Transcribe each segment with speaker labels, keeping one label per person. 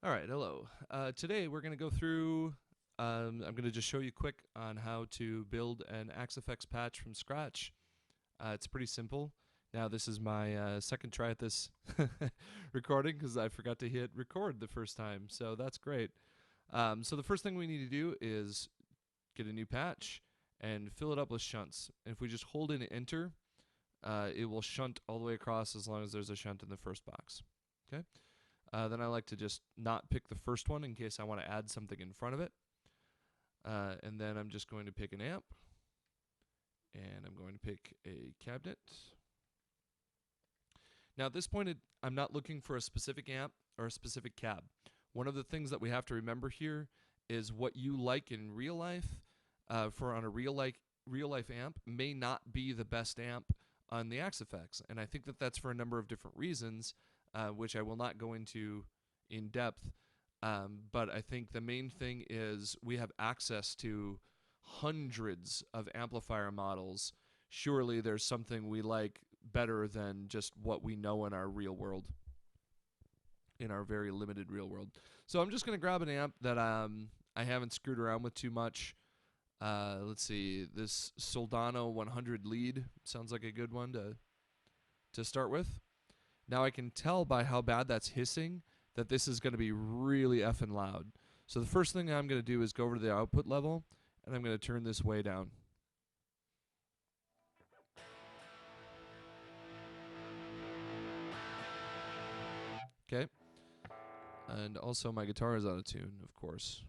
Speaker 1: All right, hello. Today we're going to go through, I'm going to just show you quick on how to build an AxeFX patch from scratch. It's pretty simple. Now this is my second try at this recording because I forgot to hit record the first time, so that's great. So the first thing we need to do is get a new patch and fill it up with shunts. And if we just hold in enter, it will shunt all the way across as long as there's a shunt in the first box. Okay. Then I like to just not pick the first one in case I want to add something in front of it. And then I'm just going to pick an amp. And I'm going to pick a cabinet. Now at this point, I'm not looking for a specific amp or a specific cab. One of the things that we have to remember here is what you like in real life on a real life amp may not be the best amp on the AxeFX. And I think that that's for a number of different reasons. Which I will not go into in depth. But I think the main thing is we have access to hundreds of amplifier models. Surely there's something we like better than just what we know in our real world, in our very limited real world. So I'm just going to grab an amp that I haven't screwed around with too much. Let's see, this Soldano 100 lead sounds like a good one to start with. Now I can tell by how bad that's hissing that this is going to be really effing loud. So the first thing I'm going to do is go over to the output level, and I'm going to turn this way down. Okay. And also my guitar is out of tune, of course.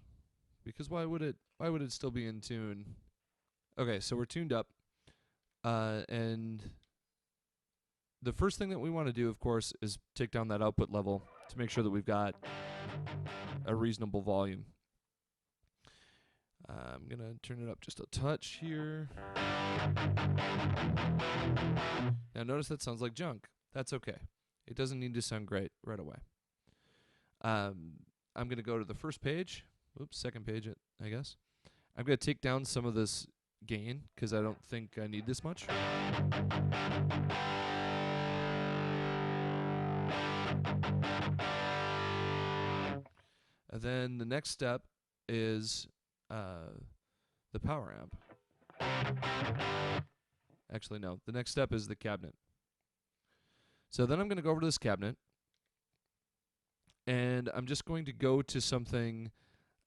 Speaker 1: Because why would it still be in tune? Okay, so we're tuned up. And the first thing that we want to do, of course, is take down that output level to make sure that we've got a reasonable volume. I'm going to turn it up just a touch here. Now notice that sounds like junk. That's okay. It doesn't need to sound great right away. I'm going to go to the first page. Oops, second page, I guess. I'm going to take down some of this gain because I don't think I need this much. And then the next step is the power amp. Actually, no. The next step is the cabinet. So then I'm going to go over to this cabinet, and I'm just going to go to something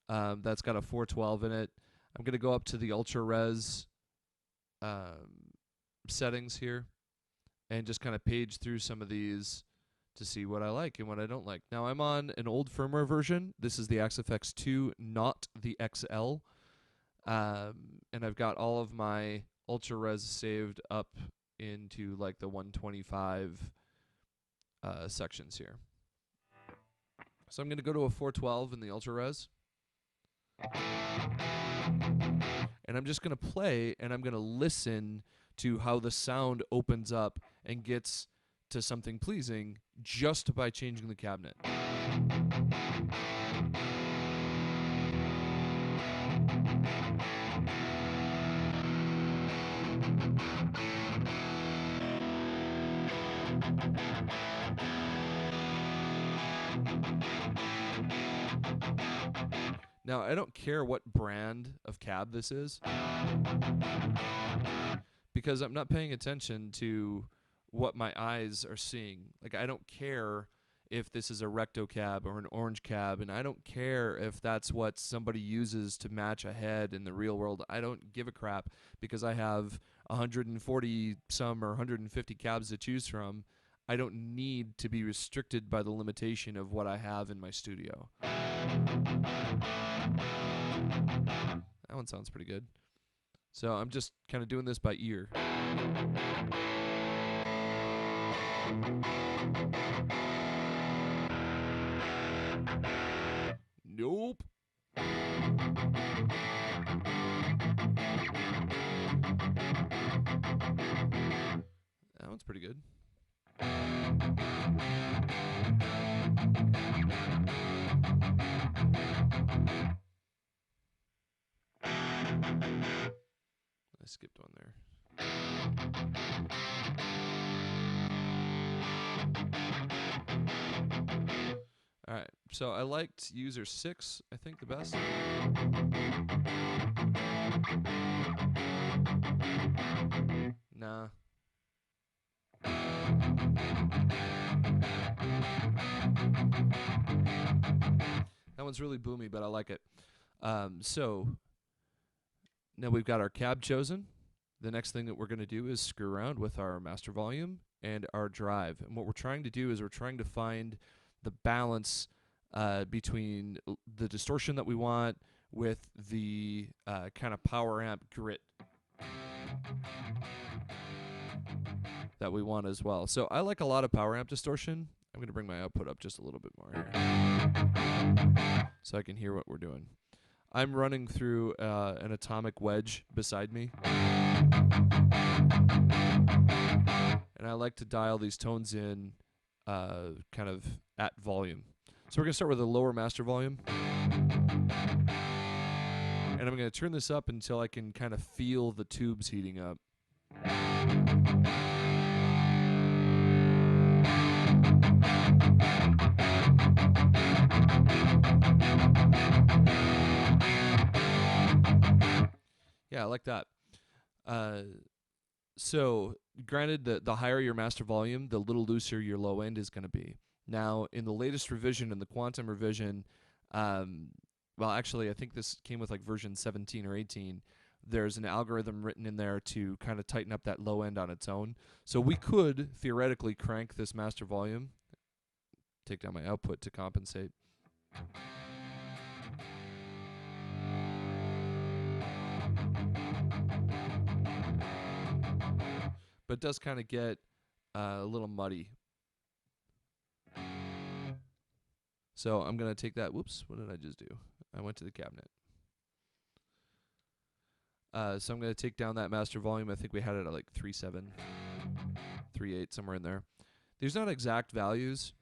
Speaker 1: that's got a 412 in it. I'm going to go up to the ultra res settings here and just kind of page through some of these to see what I like and what I don't like. Now I'm on an old firmware version. This is the AxeFX 2, not the XL. And I've got all of my ultra res saved up into like the 125 sections here. So I'm going to go to a 412 in the ultra res. And I'm just going to play, and I'm going to listen to how the sound opens up and gets to something pleasing just by changing the cabinet. Now, I don't care what brand of cab this is because I'm not paying attention to what my eyes are seeing. Like, I don't care if this is a recto cab or an orange cab, and I don't care if that's what somebody uses to match a head in the real world. I don't give a crap because I have 140 some or 150 cabs to choose from. I don't need to be restricted by the limitation of what I have in my studio. That one sounds pretty good. So I'm just kind of doing this by ear. Nope. That one's pretty good. I skipped one there. All right, So I liked user 6, I think, the best. Nah. That one's really boomy, but I like it. So now we've got our cab chosen. The next thing that we're going to do is screw around with our master volume and our drive. And what we're trying to do is we're trying to find the balance between the distortion that we want with the kind of power amp grit that we want as well. So I like a lot of power amp distortion. I'm going to bring my output up just a little bit more here so I can hear what we're doing. I'm running through an atomic wedge beside me. And I like to dial these tones in kind of at volume. So we're going to start with a lower master volume. And I'm going to turn this up until I can kind of feel the tubes heating up. Yeah, I like that. So, granted, the higher your master volume, the little looser your low end is going to be. Now, in the latest revision, in the quantum revision, well, actually, I think this came with like version 17 or 18. There's an algorithm written in there to kind of tighten up that low end on its own. So we could theoretically crank this master volume, take down my output to compensate. But it does kind of get a little muddy. So I'm going to take that. Whoops, what did I just do? I went to the cabinet. So I'm going to take down that master volume. I think we had it at like 3.7, 3.8, somewhere in there. These are not exact values.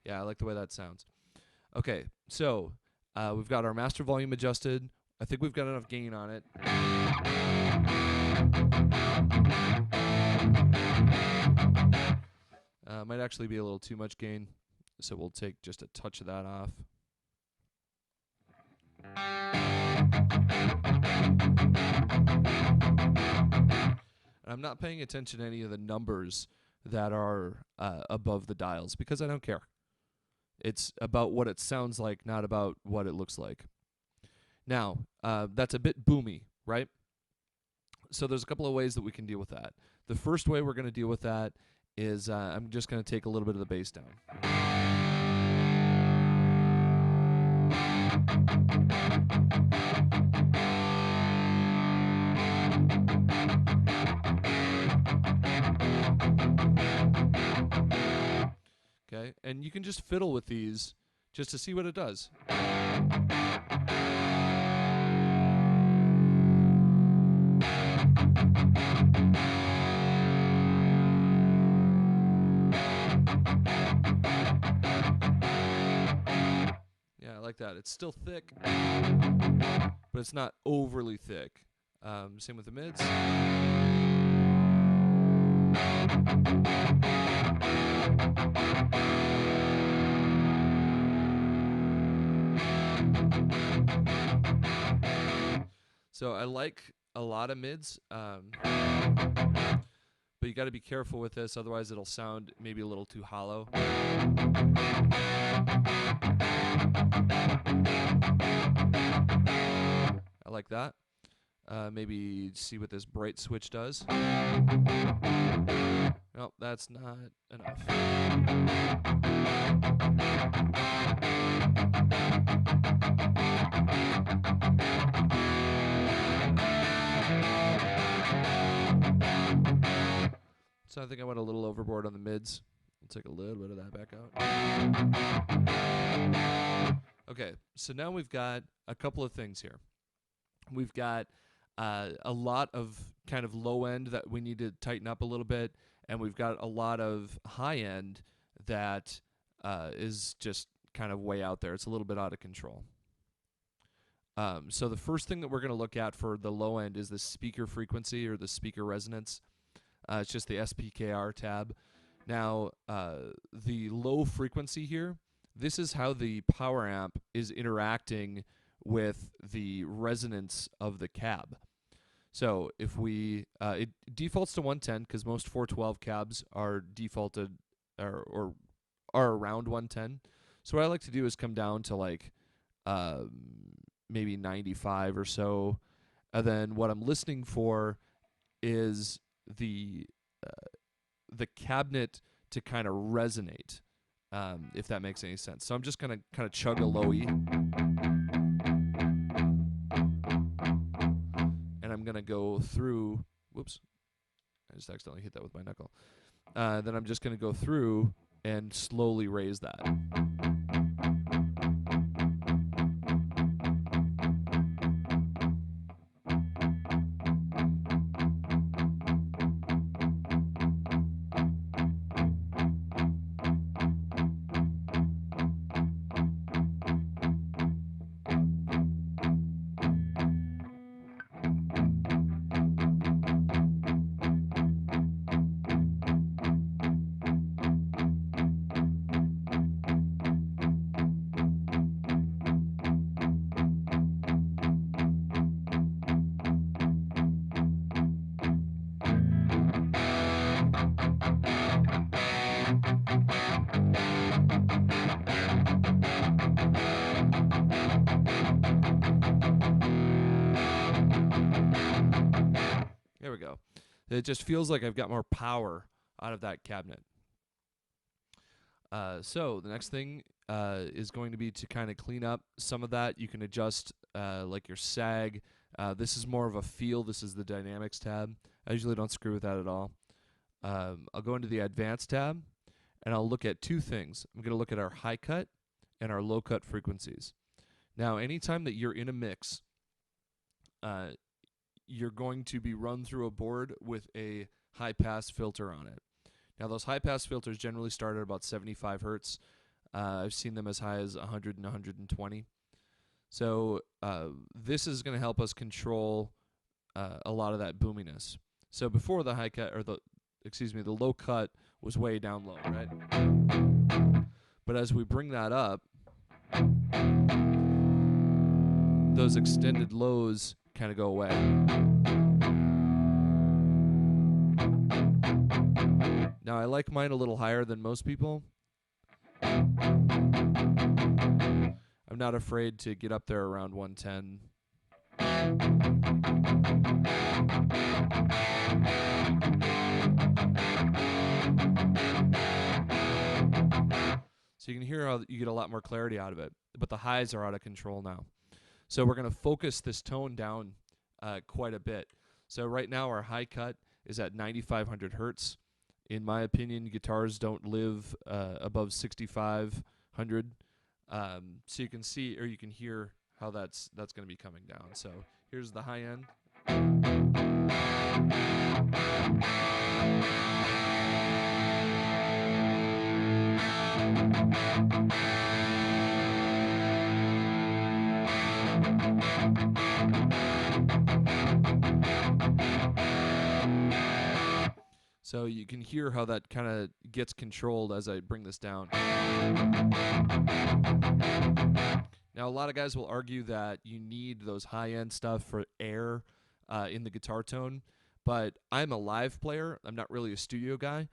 Speaker 1: Yeah, I like the way that sounds. Okay, so we've got our master volume adjusted. I think we've got enough gain on it. Might actually be a little too much gain, so we'll take just a touch of that off. And I'm not paying attention to any of the numbers that are above the dials because I don't care. It's about what it sounds like, not about what it looks like. Now, that's a bit boomy, right? So there's a couple of ways that we can deal with that. The first way we're going to deal with that is I'm just going to take a little bit of the bass down. Okay, and you can just fiddle with these just to see what it does. Yeah, I like that. It's still thick, but it's not overly thick. Same with the mids. So I like a lot of mids, but you got to be careful with this, otherwise it'll sound maybe a little too hollow. I like that. Maybe see what this bright switch does. Nope, that's not enough. So I think I went a little overboard on the mids. I'll take a little bit of that back out. Okay, so now we've got a couple of things here. We've got a lot of kind of low end that we need to tighten up a little bit, and we've got a lot of high end that is just kind of way out there. It's a little bit out of control. So the first thing that we're going to look at for the low end is the speaker frequency or the speaker resonance. It's just the SPKR tab. Now, the low frequency here, this is how the power amp is interacting with the resonance of the cab. So if we, it defaults to 110 because most 412 cabs are defaulted or are around 110. So what I like to do is come down to like maybe 95 or so, and then what I'm listening for is the cabinet to kind of resonate, if that makes any sense. So I'm just gonna kind of chug a low E, and I'm gonna go through. Whoops, I just accidentally hit that with my knuckle. Then I'm just gonna go through and slowly raise that. There we go. It just feels like I've got more power out of that cabinet. So the next thing is going to be to kind of clean up some of that. You can adjust like your sag. This is more of a feel. This is the dynamics tab. I usually don't screw with that at all. I'll go into the advanced tab, and I'll look at two things. I'm going to look at our high cut and our low cut frequencies. Now, anytime that you're in a mix, you're going to be run through a board with a high-pass filter on it. Now, those high-pass filters generally start at about 75 hertz. I've seen them as high as 100 and 120. So this is going to help us control a lot of that boominess. So before the high cut, or the low cut was way down low, right? But as we bring that up, those extended lows kind of go away. Now, I like mine a little higher than most people. I'm not afraid to get up there around 110. So you can hear how you get a lot more clarity out of it, but the highs are out of control now. So we're going to focus this tone down quite a bit. So right now our high cut is at 9,500 hertz. In my opinion, guitars don't live above 6,500. So you can see, or you can hear how that's going to be coming down. So here's the high end. So you can hear how that kind of gets controlled as I bring this down. Now, a lot of guys will argue that you need those high-end stuff for air in the guitar tone, but I'm a live player. I'm not really a studio guy.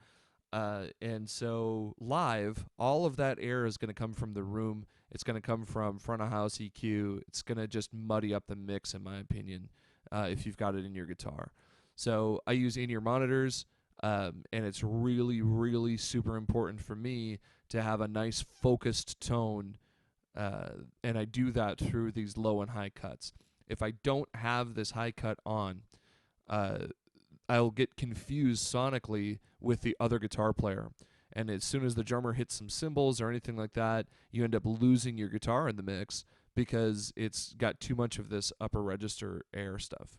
Speaker 1: And so live, all of that air is going to come from the room. It's going to come from front-of-house EQ. It's going to just muddy up the mix, in my opinion, if you've got it in your guitar. So I use in-ear monitors. And it's really, really super important for me to have a nice focused tone, and I do that through these low and high cuts. If I don't have this high cut on, I'll get confused sonically with the other guitar player. And as soon as the drummer hits some cymbals or anything like that, you end up losing your guitar in the mix because it's got too much of this upper register air stuff.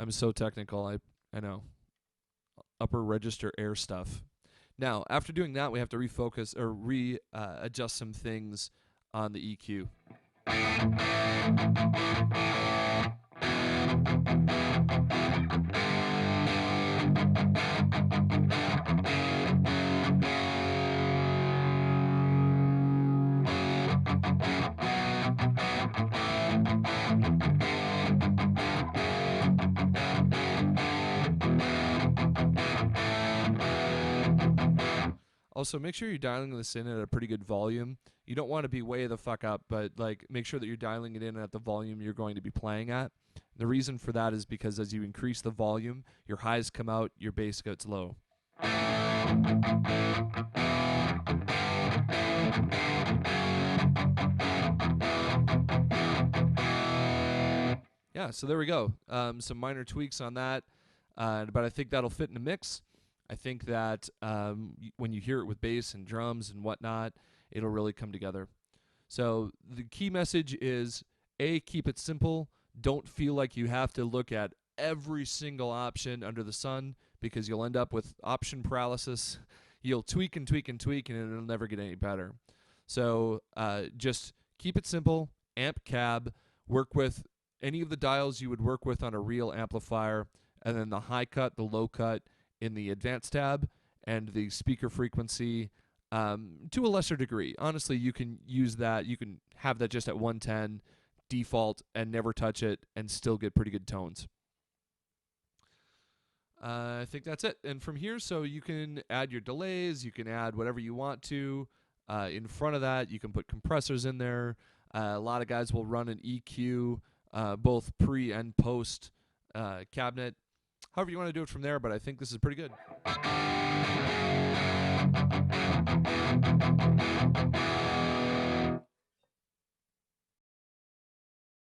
Speaker 1: I'm so technical, I know. Upper register air stuff. Now, after doing that, we have to refocus or adjust some things on the EQ. Also, make sure you're dialing this in at a pretty good volume. You don't want to be way the fuck up, but like make sure that you're dialing it in at the volume you're going to be playing at. The reason for that is because as you increase the volume, your highs come out, your bass gets low. Yeah, so there we go. Some minor tweaks on that, but I think that'll fit in the mix. I think that when you hear it with bass and drums and whatnot, it'll really come together. So the key message is A, keep it simple. Don't feel like you have to look at every single option under the sun because you'll end up with option paralysis. You'll tweak and tweak and tweak, and it'll never get any better. So just keep it simple, amp cab, work with any of the dials you would work with on a real amplifier, and then the high cut, the low cut in the advanced tab, and the speaker frequency to a lesser degree. Honestly, you can use that. You can have that just at 110 default and never touch it and still get pretty good tones. I think that's it. And from here, so you can add your delays, you can add whatever you want to. In front of that, you can put compressors in there. A lot of guys will run an EQ, both pre and post cabinet. However you want to do it from there, but I think this is pretty good.